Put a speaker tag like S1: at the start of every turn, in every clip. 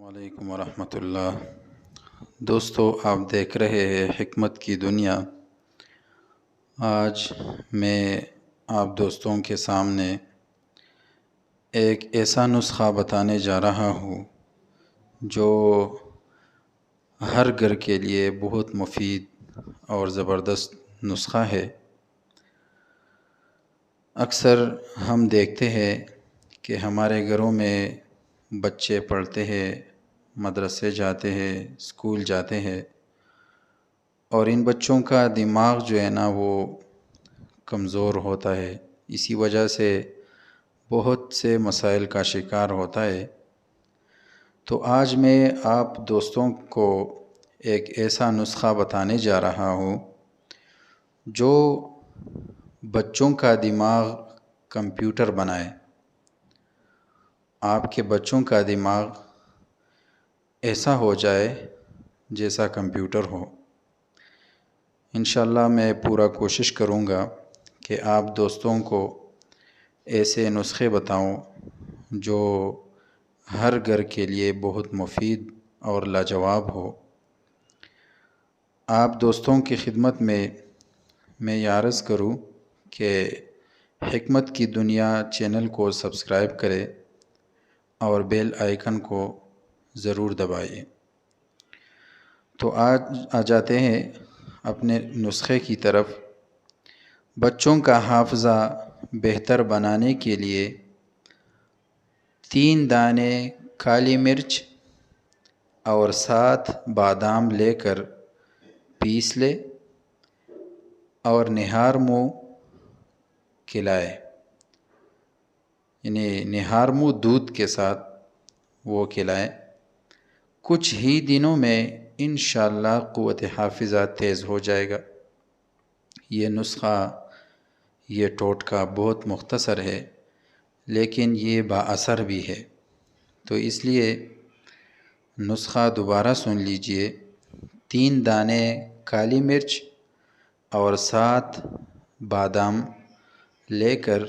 S1: وعلیکم ورحمۃ اللہ۔ دوستو، آپ دیکھ رہے ہیں حکمت کی دنیا۔ آج میں آپ دوستوں کے سامنے ایک ایسا نسخہ بتانے جا رہا ہوں جو ہر گھر کے لیے بہت مفید اور زبردست نسخہ ہے۔ اکثر ہم دیکھتے ہیں کہ ہمارے گھروں میں بچے پڑھتے ہیں، مدرسے جاتے ہیں، اسکول جاتے ہیں، اور ان بچوں کا دماغ جو ہے نا وہ کمزور ہوتا ہے، اسی وجہ سے بہت سے مسائل کا شکار ہوتا ہے۔ تو آج میں آپ دوستوں کو ایک ایسا نسخہ بتانے جا رہا ہوں جو بچوں کا دماغ کمپیوٹر بنائے۔ آپ کے بچوں کا دماغ ایسا ہو جائے جیسا کمپیوٹر ہو۔ انشاءاللہ میں پورا کوشش کروں گا کہ آپ دوستوں کو ایسے نسخے بتاؤں جو ہر گھر کے لیے بہت مفید اور لاجواب ہو۔ آپ دوستوں کی خدمت میں یہ عرض کروں کہ حکمت کی دنیا چینل کو سبسکرائب کرے اور بیل آئیکن کو ضرور دبائیے۔ تو آج آ جاتے ہیں اپنے نسخے کی طرف۔ بچوں کا حافظہ بہتر بنانے کے لیے 3 دانے کالی مرچ اور 7 بادام لے کر پیس لے اور نہار منہ کھلائے، یعنی نہار منہ دودھ کے ساتھ وہ کھلائے۔ کچھ ہی دنوں میں انشاءاللہ قوت حافظہ تیز ہو جائے گا۔ یہ نسخہ، یہ ٹوٹکا بہت مختصر ہے لیکن یہ با اثر بھی ہے، تو اس لیے نسخہ دوبارہ سن لیجئے۔ 3 دانے کالی مرچ اور 7 بادام لے کر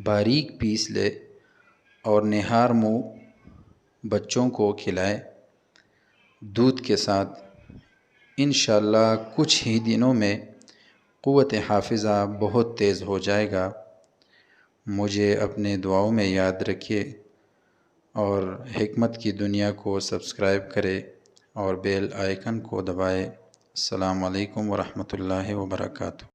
S1: باریک پیس لے اور نہار منہ بچوں کو کھلائے دودھ کے ساتھ۔ انشاءاللہ کچھ ہی دنوں میں قوت حافظہ بہت تیز ہو جائے گا۔ مجھے اپنے دعاؤں میں یاد رکھیے اور حکمت کی دنیا کو سبسکرائب کرے اور بیل آئیکن کو دبائے۔ السلام علیکم ورحمۃ اللہ وبرکاتہ۔